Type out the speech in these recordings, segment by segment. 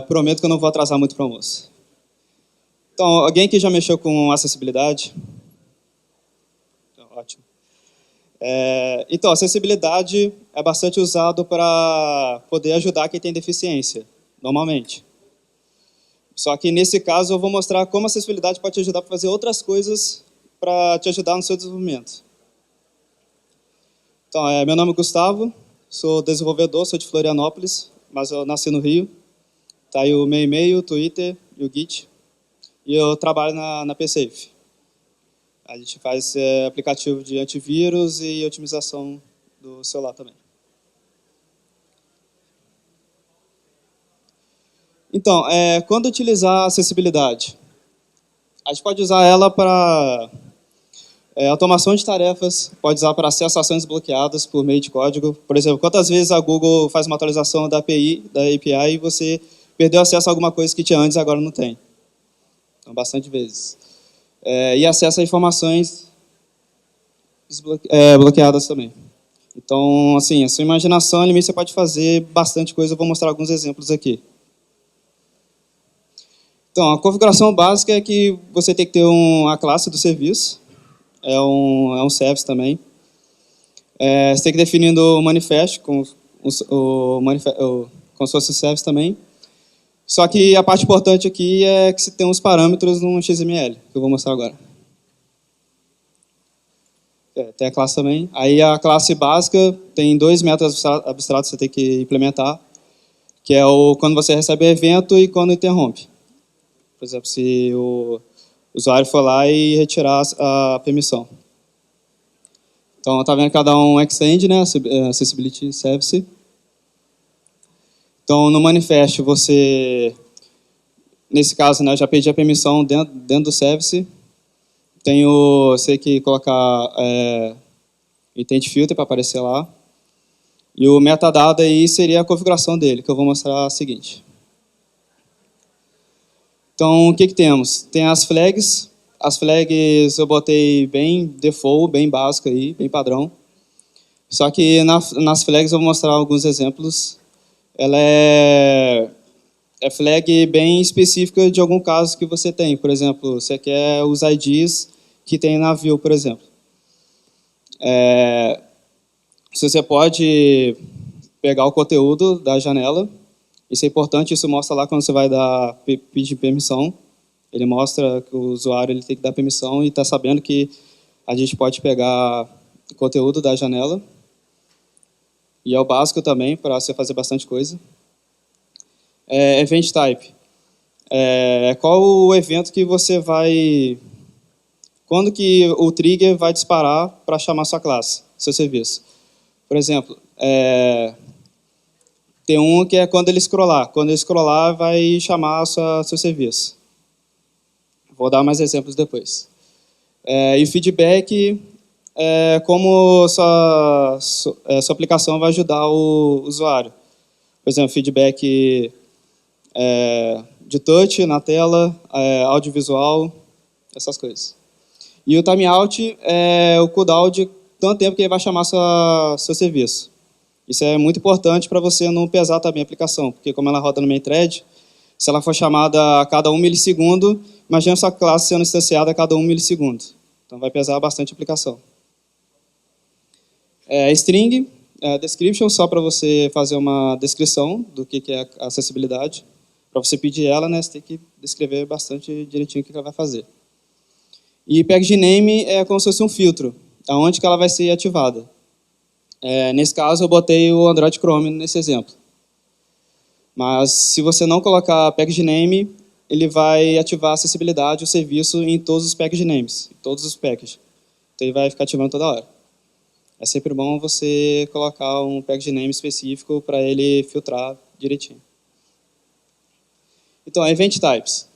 Prometo que eu não vou atrasar muito para o almoço. Então, alguém que já mexeu com acessibilidade? Ótimo. Então, acessibilidade é bastante usado para poder ajudar quem tem deficiência, normalmente. Só que, nesse caso, eu vou mostrar como a acessibilidade pode te ajudar a fazer outras coisas para te ajudar no seu desenvolvimento. Então, meu nome é Gustavo, sou desenvolvedor, sou de Florianópolis, mas eu nasci no Rio. Tá aí o meu e-mail, o Twitter e o Git. E eu trabalho na PSafe. A gente faz aplicativo de antivírus e otimização do celular também. Então, quando utilizar a acessibilidade? A gente pode usar ela para automação de tarefas, pode usar para acesso a ações bloqueadas por meio de código. Por exemplo, quantas vezes a Google faz uma atualização da API e você perdeu acesso a alguma coisa que tinha antes e agora não tem? Então, bastante vezes. E acesso a informações bloqueadas também. Então, assim, a sua imaginação, limite, você pode fazer bastante coisa. Eu vou mostrar alguns exemplos aqui. Então, a configuração básica é que você tem que ter a classe do serviço. É um service também. Você tem que definir o manifest como se fosse o service também. Só que a parte importante aqui é que você tem uns parâmetros no XML, que eu vou mostrar agora. Tem a classe também. Aí a classe básica tem 2 métodos abstratos que você tem que implementar, que é quando você recebe o evento e quando interrompe. Por exemplo, se o usuário for lá e retirar a permissão. Então, está vendo que cada um extend, né? Accessibility Service. Então, no manifest, você, nesse caso, né, eu já pedi a permissão dentro do service. Você tem que colocar intent filter para aparecer lá. E o metadado aí seria a configuração dele, que eu vou mostrar a seguinte. Então, o que temos? Tem as flags. As flags eu botei bem default, bem básico aí, bem padrão. Só que nas flags eu vou mostrar alguns exemplos. Ela é flag bem específica de algum caso que você tem. Por exemplo, você quer os IDs que tem na view, por exemplo. Se você pode pegar o conteúdo da janela, isso é importante, isso mostra lá quando você vai pedir permissão. Ele mostra que o usuário ele tem que dar permissão e está sabendo que a gente pode pegar o conteúdo da janela. E é o básico também, para você fazer bastante coisa. Event Type. Qual o evento que você vai... Quando que o trigger vai disparar para chamar sua classe, seu serviço. Por exemplo, tem um que é quando ele scrollar. Quando ele scrollar, vai chamar seu serviço. Vou dar mais exemplos depois. E feedback, como sua aplicação vai ajudar o usuário. Por exemplo, feedback de touch na tela, audiovisual, essas coisas. E o timeout é o cooldown de tanto tempo que ele vai chamar seu serviço. Isso é muito importante para você não pesar também a aplicação, porque como ela roda no main thread, se ela for chamada a cada 1 milissegundo, imagina sua classe sendo instanciada a cada 1 milissegundo. Então vai pesar bastante a aplicação. String, description, só para você fazer uma descrição do que é a acessibilidade. Para você pedir ela, né, você tem que descrever bastante direitinho o que ela vai fazer. E package name é como se fosse um filtro, aonde que ela vai ser ativada. Nesse caso, eu botei o Android Chrome nesse exemplo. Mas se você não colocar package name, ele vai ativar a acessibilidade, o serviço em todos os package names, em todos os packages. Então ele vai ficar ativando toda hora. É sempre bom você colocar um package name específico para ele filtrar direitinho. Então, Event Types.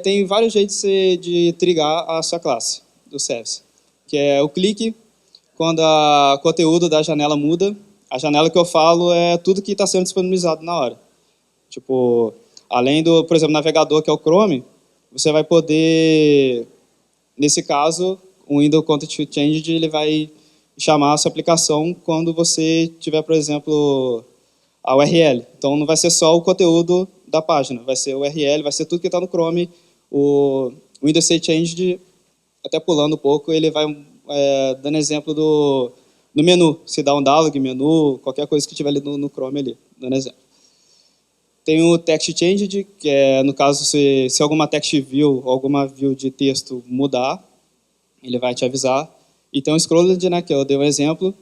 Tem vários jeitos de trigar a sua classe do service. Que é o clique, quando o conteúdo da janela muda. A janela que eu falo é tudo que está sendo disponibilizado na hora. Tipo, além do, por exemplo, navegador, que é o Chrome, você vai poder, nesse caso, o Window Content Change, ele vai chamar a sua aplicação quando você tiver, por exemplo, a URL. Então, não vai ser só o conteúdo da página. Vai ser o URL, vai ser tudo que está no Chrome. O Windows State Change, até pulando um pouco, ele vai dando exemplo do menu. Se dá um dialog, menu, qualquer coisa que tiver ali no Chrome, ali, dando exemplo. Tem o Text Changed, que é, no caso, se alguma text view, alguma view de texto mudar, ele vai te avisar. E tem o Scrolled, né, que eu dei um exemplo.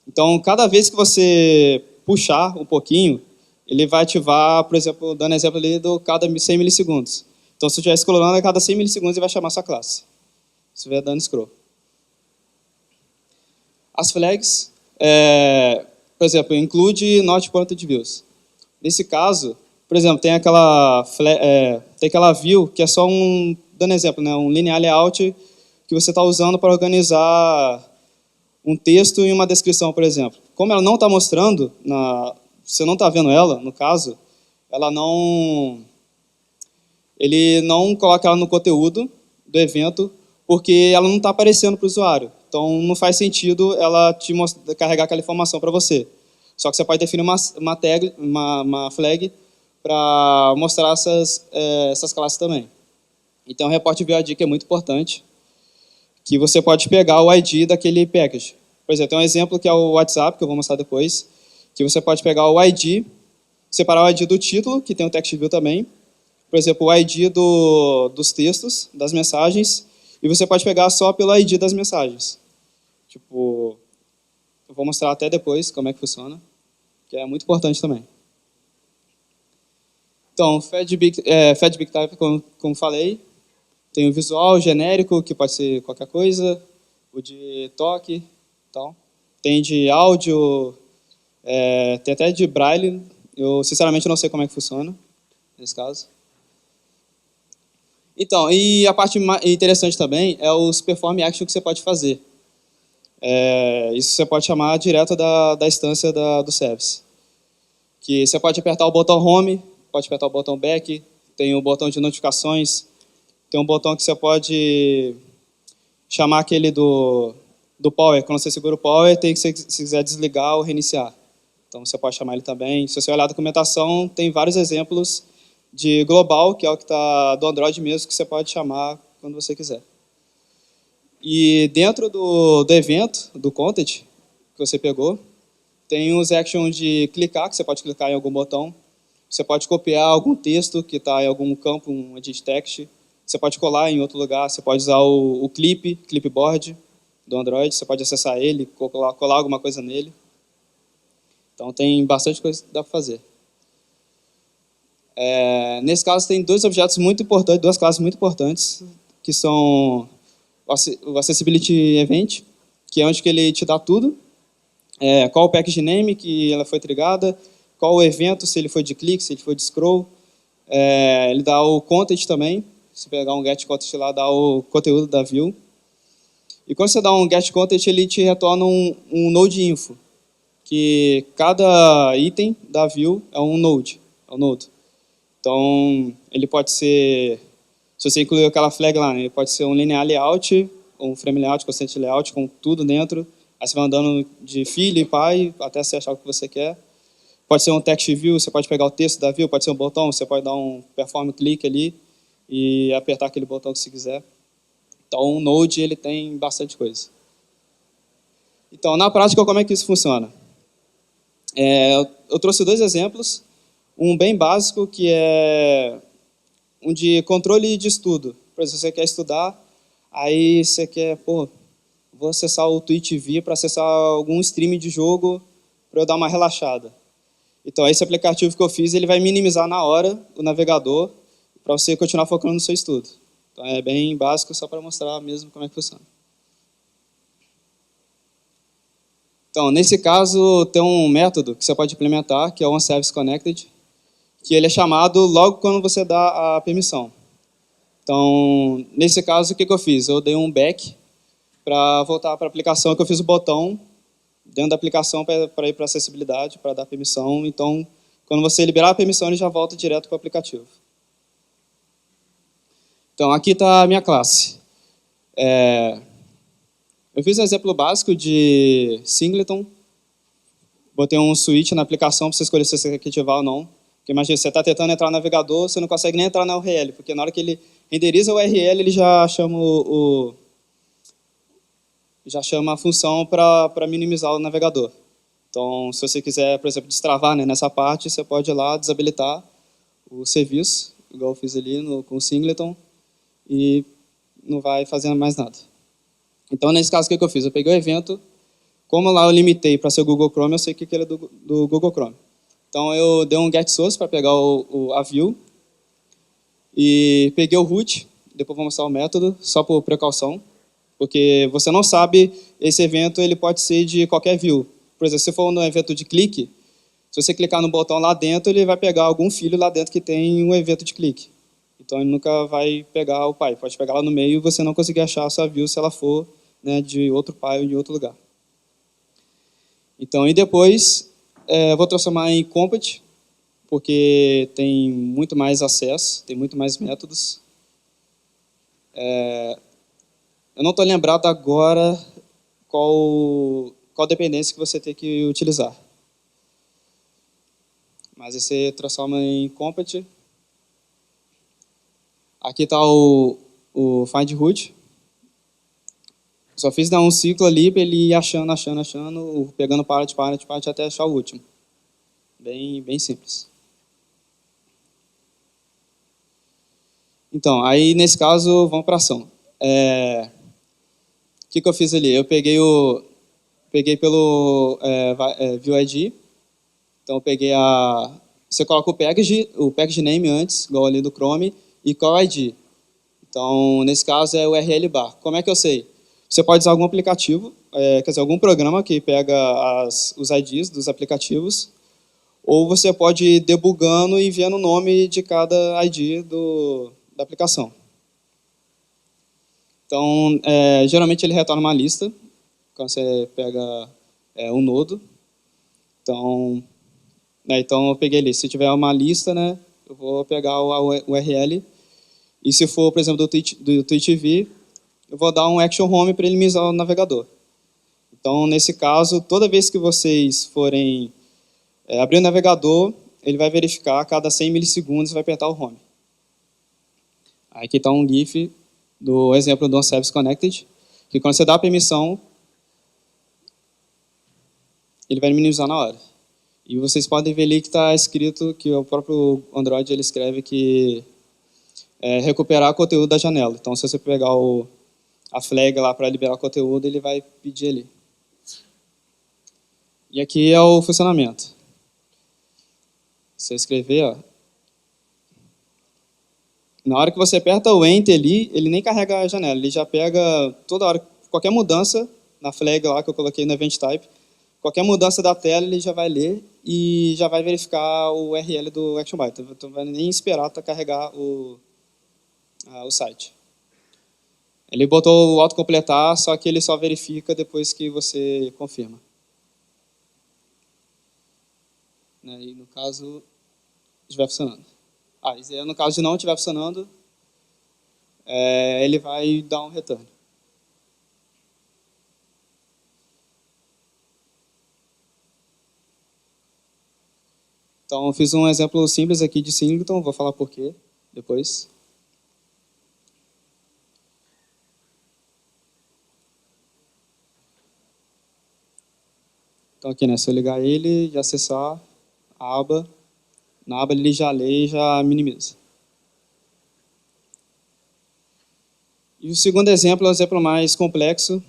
Então, cada vez que você puxar um pouquinho, ele vai ativar, por exemplo, dando exemplo ali do cada 100 milissegundos. Então, se eu estiver scrollando, a cada 100 milissegundos ele vai chamar sua classe. Se estiver dando scroll. As flags, por exemplo, include not pointed views. Nesse caso, por exemplo, tem aquela view que é só dando exemplo, né, um linear layout que você está usando para organizar um texto e uma descrição, por exemplo. Como ela não está mostrando, você não está vendo ela, no caso, ele não coloca ela no conteúdo do evento, porque ela não está aparecendo para o usuário. Então, não faz sentido ela carregar aquela informação para você. Só que você pode definir uma flag para mostrar essas classes também. Então, o report VOD que é muito importante, que você pode pegar o ID daquele package. Por exemplo, tem um exemplo que é o WhatsApp, que eu vou mostrar depois, que você pode pegar o ID, separar o ID do título, que tem o text view também, por exemplo, o ID dos textos, das mensagens, e você pode pegar só pelo ID das mensagens. Tipo, eu vou mostrar até depois como é que funciona, que é muito importante também. Então, FedBig Type, como falei, tem o visual genérico, que pode ser qualquer coisa, o de toque, tal. Tem de áudio, tem até de braille. Eu, sinceramente, não sei como é que funciona, nesse caso. Então, e a parte interessante também é os perform action que você pode fazer. Isso você pode chamar direto da instância do service. Que você pode apertar o botão home, pode apertar o botão back, tem o botão de notificações, tem um botão que você pode chamar aquele do power. Quando você segura o power, tem que, se quiser desligar ou reiniciar. Então, você pode chamar ele também. Se você olhar a documentação, tem vários exemplos de global, que é o que está do Android mesmo, que você pode chamar quando você quiser. E dentro do evento, do content que você pegou, tem os actions de clicar, que você pode clicar em algum botão. Você pode copiar algum texto que está em algum campo, um edit text. Você pode colar em outro lugar, você pode usar o clipboard do Android, você pode acessar ele, colar alguma coisa nele. Então tem bastante coisa que dá para fazer. Nesse caso tem dois objetos muito importantes, duas classes muito importantes, que são o Accessibility Event, que é onde que ele te dá tudo, qual o package name que ela foi trigada, qual o evento, se ele foi de click, se ele foi de scroll, ele dá o content também, se pegar um get content lá, dá o conteúdo da view. E quando você dá um get content, ele te retorna um node info, que cada item da view é um node. Então, ele pode ser, se você incluir aquela flag lá, ele pode ser um linear layout, ou um frame layout, constant layout, com tudo dentro. Aí você vai andando de filho e pai, até você achar o que você quer. Pode ser um text view, você pode pegar o texto da view, pode ser um botão, você pode dar um perform click ali e apertar aquele botão que você quiser. Então, o Node ele tem bastante coisa. Então, na prática, como é que isso funciona? Eu trouxe dois exemplos. Um bem básico, que é um de controle de estudo. Por exemplo, você quer estudar, aí você quer, vou acessar o Twitch TV para acessar algum stream de jogo para eu dar uma relaxada. Então, esse aplicativo que eu fiz, ele vai minimizar na hora o navegador para você continuar focando no seu estudo. Então, é bem básico, só para mostrar mesmo como é que funciona. Então, nesse caso, tem um método que você pode implementar, que é o OnServiceConnected, que ele é chamado logo quando você dá a permissão. Então, nesse caso, o que eu fiz? Eu dei um back para voltar para a aplicação, que eu fiz o botão dentro da aplicação para ir para acessibilidade, para dar permissão. Então, quando você liberar a permissão, ele já volta direto para o aplicativo. Então, aqui está a minha classe. Eu fiz um exemplo básico de singleton. Botei um switch na aplicação para você escolher se você quer ativar ou não. Porque imagina, você está tentando entrar no navegador, você não consegue nem entrar na URL, porque na hora que ele renderiza a URL, ele já chama já chama a função para minimizar o navegador. Então, se você quiser, por exemplo, destravar, né, nessa parte, você pode ir lá desabilitar o serviço, igual eu fiz ali com o Singleton, e não vai fazendo mais nada. Então, nesse caso, o que eu fiz? Eu peguei o evento, como lá eu limitei para ser o Google Chrome, eu sei que ele é do Google Chrome. Então, eu dei um get source para pegar a view, e peguei o root, depois vou mostrar o método, só por precaução, porque você não sabe, esse evento ele pode ser de qualquer view. Por exemplo, se for no evento de clique, se você clicar no botão lá dentro, ele vai pegar algum filho lá dentro que tem um evento de clique. Então, ele nunca vai pegar o pai. Pode pegar lá no meio e você não conseguir achar a sua view se ela for, né, de outro pai ou de outro lugar. Então, e depois, eu vou transformar em Compat, porque tem muito mais acesso, tem muito mais métodos. Eu não estou lembrado agora qual dependência que você tem que utilizar. Mas você transforma em Compat. Aqui está o find root. Só fiz dar um ciclo ali para ele ir achando, pegando parte até achar o último. Bem simples. Então, aí nesse caso, vamos para a ação. O que eu fiz ali? Eu peguei pelo view ID. Então, eu peguei você coloca o package name antes, igual ali do Chrome, e qual ID. Então, nesse caso, é o URL bar. Como é que eu sei? Você pode usar algum aplicativo, quer dizer, algum programa que pega os IDs dos aplicativos, ou você pode ir debugando e vendo o nome de cada ID da aplicação. Então, geralmente ele retorna uma lista, quando você pega um nodo. Então, eu peguei ali. Se tiver uma lista, né, eu vou pegar o URL. E se for, por exemplo, do TweetV, eu vou dar um action home para ele minimizar o navegador. Então, nesse caso, toda vez que vocês forem abrir o navegador, ele vai verificar a cada 100 milissegundos e vai apertar o home. Aqui está um GIF do exemplo do OnService Connected, que quando você dá a permissão, ele vai minimizar na hora. E vocês podem ver ali que está escrito, que o próprio Android ele escreve que recuperar conteúdo da janela. Então, se você pegar a flag lá para liberar o conteúdo, ele vai pedir ali. E aqui é o funcionamento. Se você escrever, ó, na hora que você aperta o Enter ali, ele nem carrega a janela, ele já pega toda hora, qualquer mudança na flag lá que eu coloquei no Event Type, qualquer mudança da tela ele já vai ler e já vai verificar o URL do Action Byte. Então, não vai nem esperar para carregar o site. Ele botou o autocompletar, só que ele só verifica depois que você confirma. E no caso, estiver funcionando. No caso de não estiver funcionando, ele vai dar um return. Então, eu fiz um exemplo simples aqui de Singleton, vou falar por quê depois. Então, aqui, né, se eu ligar ele e acessar a aba, na aba ele já lê e já minimiza. E o segundo exemplo é o exemplo mais complexo,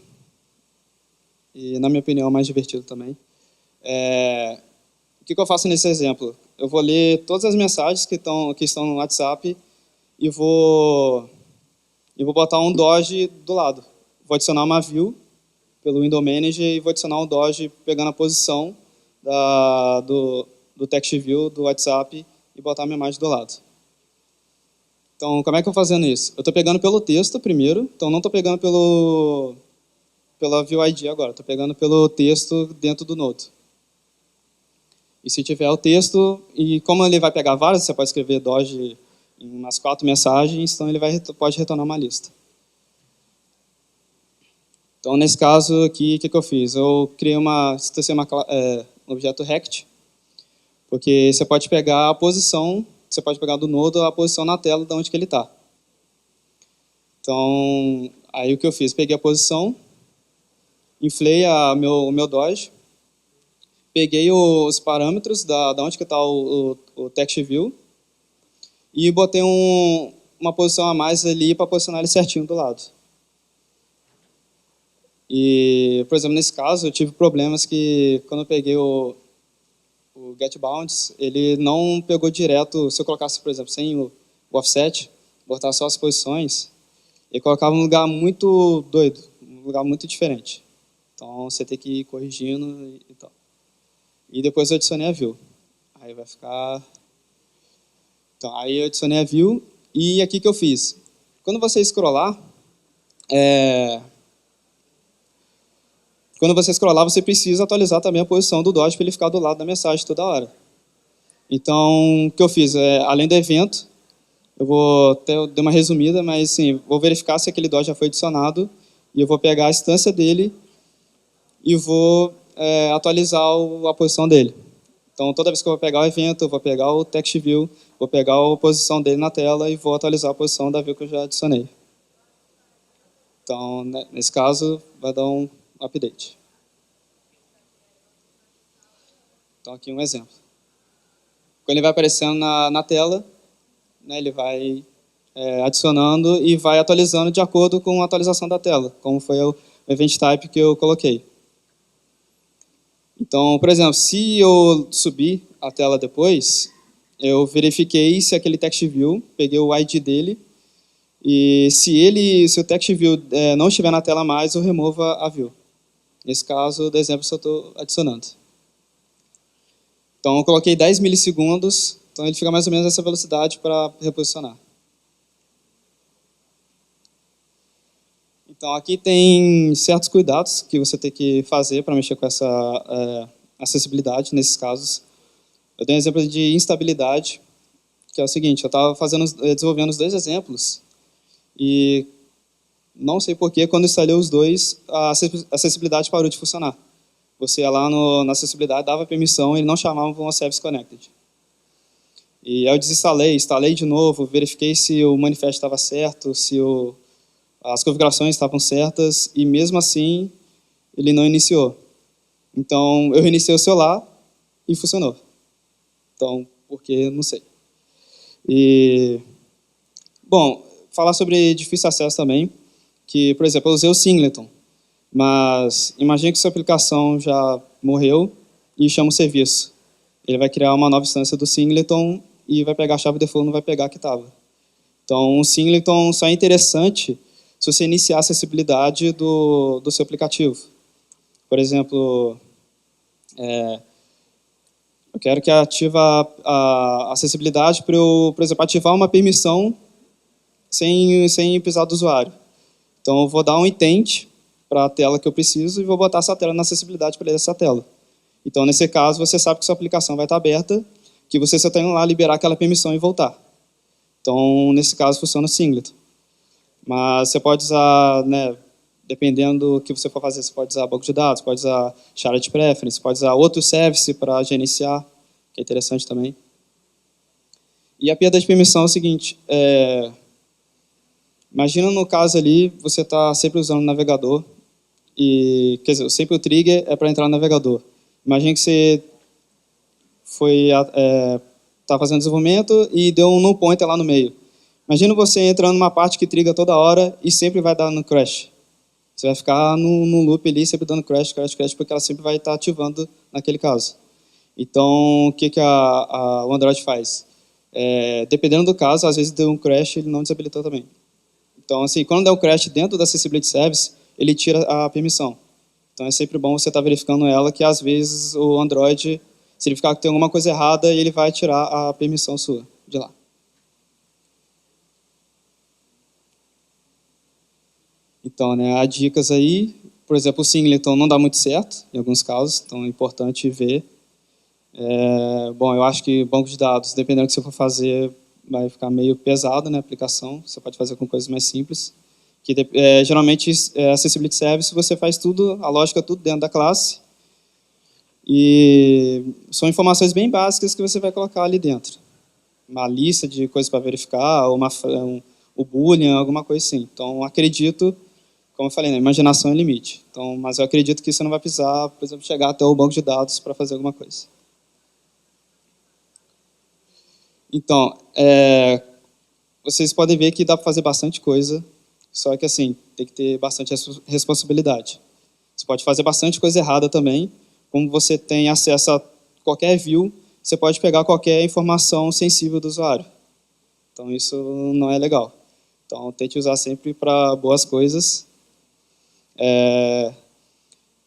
e na minha opinião mais divertido também. O que eu faço nesse exemplo? Eu vou ler todas as mensagens que estão no WhatsApp e vou botar um Doge do lado. Vou adicionar uma view pelo Window Manager e vou adicionar um Doge pegando a posição do text view do WhatsApp e botar a minha imagem do lado. Então, como é que eu estou fazendo isso? Eu estou pegando pelo texto primeiro, então não estou pegando pela view ID agora, estou pegando pelo texto dentro do Node. E se tiver o texto, e como ele vai pegar várias, você pode escrever Doge em umas 4 mensagens, então ele pode retornar uma lista. Então, nesse caso aqui, o que eu fiz? Eu criei um objeto rect Porque você pode pegar a posição, você pode pegar do nodo a posição na tela de onde que ele está. Então, aí o que eu fiz? Peguei a posição, inflei o meu Dodge, peguei os parâmetros da onde que está o text view e botei uma posição a mais ali para posicionar ele certinho do lado. E, por exemplo, nesse caso, eu tive problemas que quando eu peguei o getBounds, ele não pegou direto. Se eu colocasse, por exemplo, sem o offset, botar só as posições, ele colocava num lugar muito doido, num lugar muito diferente. Então, você tem que ir corrigindo e tal. E depois eu adicionei a view. Aí vai ficar... Então, aí eu adicionei a view e aqui que eu fiz. Quando você scrollar, você precisa atualizar também a posição do Dodge para ele ficar do lado da mensagem toda hora. Então, o que eu fiz? Além do evento, eu vou até dar uma resumida, mas sim, vou verificar se aquele Dodge já foi adicionado e eu vou pegar a instância dele e vou atualizar a posição dele. Então, toda vez que eu vou pegar o evento, eu vou pegar o text view, vou pegar a posição dele na tela e vou atualizar a posição da view que eu já adicionei. Então, nesse caso, vai dar um update. Então, aqui um exemplo. Quando ele vai aparecendo na tela, né, ele vai adicionando e vai atualizando de acordo com a atualização da tela, como foi o event type que eu coloquei. Então, por exemplo, se eu subir a tela depois, eu verifiquei se aquele text view, peguei o ID dele, e se o text view não estiver na tela mais, eu removo a view. Nesse caso, do exemplo, eu estou adicionando. Então, eu coloquei 10 milissegundos, então ele fica mais ou menos nessa velocidade para reposicionar. Então, aqui tem certos cuidados que você tem que fazer para mexer com essa acessibilidade nesses casos. Eu dei um exemplo de instabilidade, que é o seguinte, eu estava desenvolvendo os dois exemplos e não sei porquê, quando eu instalei os dois, a acessibilidade parou de funcionar. Você ia lá na acessibilidade, dava permissão, ele não chamava um service connected. E aí eu desinstalei, instalei de novo, verifiquei se o manifesto estava certo, se as configurações estavam certas, e mesmo assim, ele não iniciou. Então, eu reiniciei o celular e funcionou. Então, por que? Não sei. E, bom, falar sobre difícil acesso também, que, por exemplo, eu usei o Singleton, mas imagine que sua aplicação já morreu e chama o serviço. Ele vai criar uma nova instância do Singleton e vai pegar a chave default, não vai pegar a que estava. Então, o Singleton só é interessante se você iniciar a acessibilidade do seu aplicativo. Por exemplo, eu quero que ative a acessibilidade para eu, por exemplo, ativar uma permissão sem pisar do usuário. Então, eu vou dar um intent para a tela que eu preciso e vou botar essa tela na acessibilidade para essa tela. Então, nesse caso, você sabe que sua aplicação vai estar aberta, que você só tem lá liberar aquela permissão e voltar. Então, nesse caso, funciona o Singleton. Mas você pode usar, né, dependendo do que você for fazer, você pode usar banco de dados, pode usar shared preference, pode usar outro service para gerenciar, que é interessante também. E a perda de permissão é o seguinte, imagina no caso ali, você está sempre usando o navegador, quer dizer, sempre o trigger é para entrar no navegador. Imagina que você está fazendo desenvolvimento e deu um null pointer lá no meio. Imagina você entrando numa parte que triga toda hora e sempre vai dar no crash. Você vai ficar no loop ali, sempre dando crash, crash, crash, porque ela sempre vai estar ativando naquele caso. Então, o que o Android faz? Dependendo do caso, às vezes deu um crash, ele não desabilitou também. Então, assim, quando der um crash dentro da Accessibility Service, ele tira a permissão. Então, é sempre bom você estar verificando ela, que às vezes o Android, se ele ficar que tem alguma coisa errada, ele vai tirar a permissão sua de lá. Então, né, há dicas aí. Por exemplo, o Singleton não dá muito certo, em alguns casos, então é importante ver. Bom, eu acho que banco de dados, dependendo do que você for fazer, vai ficar meio pesado, né, a aplicação. Você pode fazer com coisas mais simples. Geralmente, Accessibility Service, você faz tudo, a lógica tudo dentro da classe. E são informações bem básicas que você vai colocar ali dentro. Uma lista de coisas para verificar, ou o Boolean, alguma coisa assim. Então, acredito, como eu falei, né, imaginação é limite. Então, mas eu acredito que você não vai precisar, por exemplo, chegar até o banco de dados para fazer alguma coisa. Então, vocês podem ver que dá para fazer bastante coisa, só que assim, tem que ter bastante responsabilidade. Você pode fazer bastante coisa errada também, como você tem acesso a qualquer view, você pode pegar qualquer informação sensível do usuário. Então isso não é legal. Então tente usar sempre para boas coisas.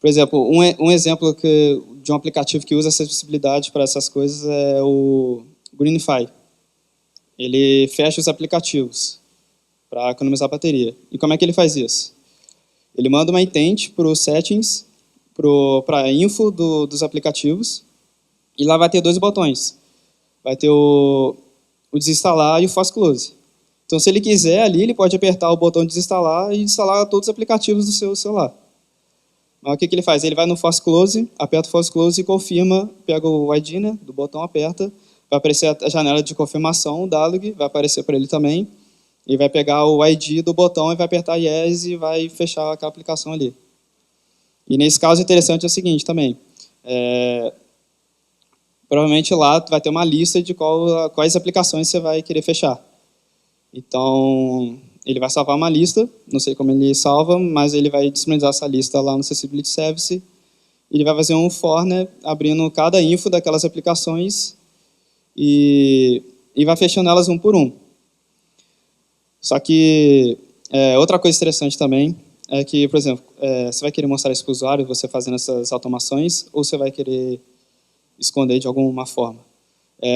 Por exemplo, um exemplo de um aplicativo que usa acessibilidade para essas coisas é o Greenify. Ele fecha os aplicativos para economizar bateria. E como é que ele faz isso? Ele manda uma intent para os settings, para a info dos aplicativos, e lá vai ter dois botões. Vai ter o desinstalar e o fast close. Então, se ele quiser ali, ele pode apertar o botão de desinstalar e instalar todos os aplicativos do seu celular. Mas o que ele faz? Ele vai no fast close, aperta o fast close e confirma, pega o ID, né, do botão, aperta, vai aparecer a janela de confirmação, o dialog, vai aparecer para ele também, e vai pegar o ID do botão e vai apertar Yes e vai fechar aquela aplicação ali. E nesse caso, interessante é o seguinte também, provavelmente lá vai ter uma lista de quais aplicações você vai querer fechar. Então, ele vai salvar uma lista, não sei como ele salva, mas ele vai disponibilizar essa lista lá no Accessibility Service, e ele vai fazer um for, né, abrindo cada info daquelas aplicações e vai fechando elas um por um. Só que outra coisa interessante também é que, por exemplo, você vai querer mostrar isso para o usuário, você fazendo essas automações, ou você vai querer esconder de alguma forma.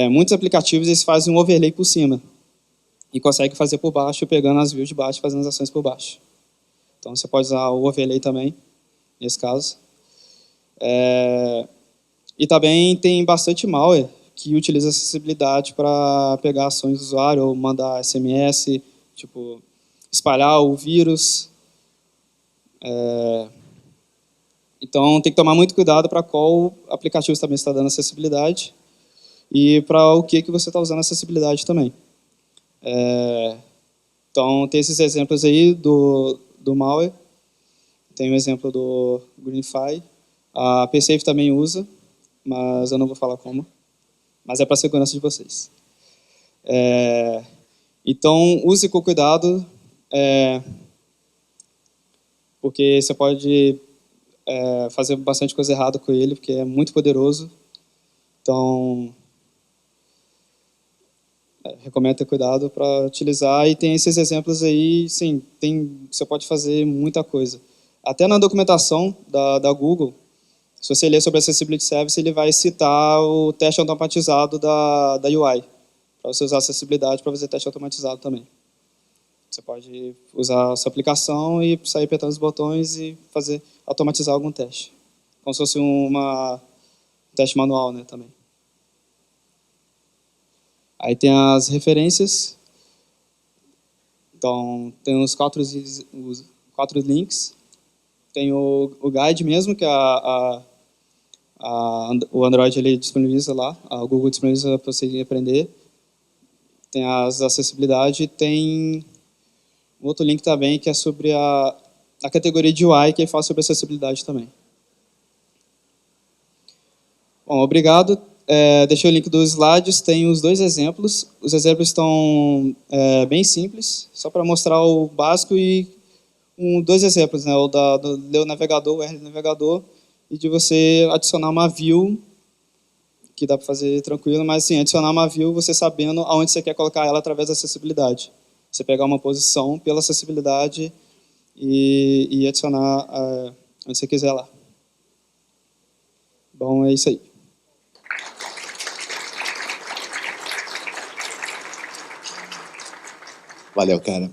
Muitos aplicativos eles fazem um overlay por cima e conseguem fazer por baixo, pegando as views de baixo e fazendo as ações por baixo. Então, você pode usar o overlay também, nesse caso. E também tem bastante malware que utiliza acessibilidade para pegar ações do usuário ou mandar SMS, tipo, espalhar o vírus. Então, tem que tomar muito cuidado para qual aplicativo também está dando acessibilidade e para o que você está usando acessibilidade também. Então, tem esses exemplos aí do malware. Tem o exemplo do Greenify. A PSafe também usa, mas eu não vou falar como. Mas é para a segurança de vocês. Então, use com cuidado, porque você pode fazer bastante coisa errada com ele, porque é muito poderoso. Então, recomendo ter cuidado para utilizar. E tem esses exemplos aí, sim, você pode fazer muita coisa. Até na documentação da Google, se você ler sobre Accessibility Service, ele vai citar o teste automatizado da UI, para você usar acessibilidade para fazer teste automatizado também. Você pode usar a sua aplicação e sair apertando os botões e automatizar algum teste. Como se fosse um teste manual, né, também. Aí tem as referências. Então, tem os quatro links. Tem o guide mesmo, que o Android ele disponibiliza lá, a Google disponibiliza para você aprender. Tem as acessibilidade, tem um outro link também que é sobre a categoria de UI, que fala sobre acessibilidade também. Bom, obrigado. Deixei o link dos slides, tem os dois exemplos. Os exemplos estão bem simples, só para mostrar o básico e dois exemplos, né? O do ler o navegador, o URL do navegador, e de você adicionar uma view, que dá para fazer tranquilo, mas assim, adicionar uma view você sabendo aonde você quer colocar ela através da acessibilidade. Você pegar uma posição pela acessibilidade e adicionar onde você quiser lá. Bom, é isso aí. Valeu, cara.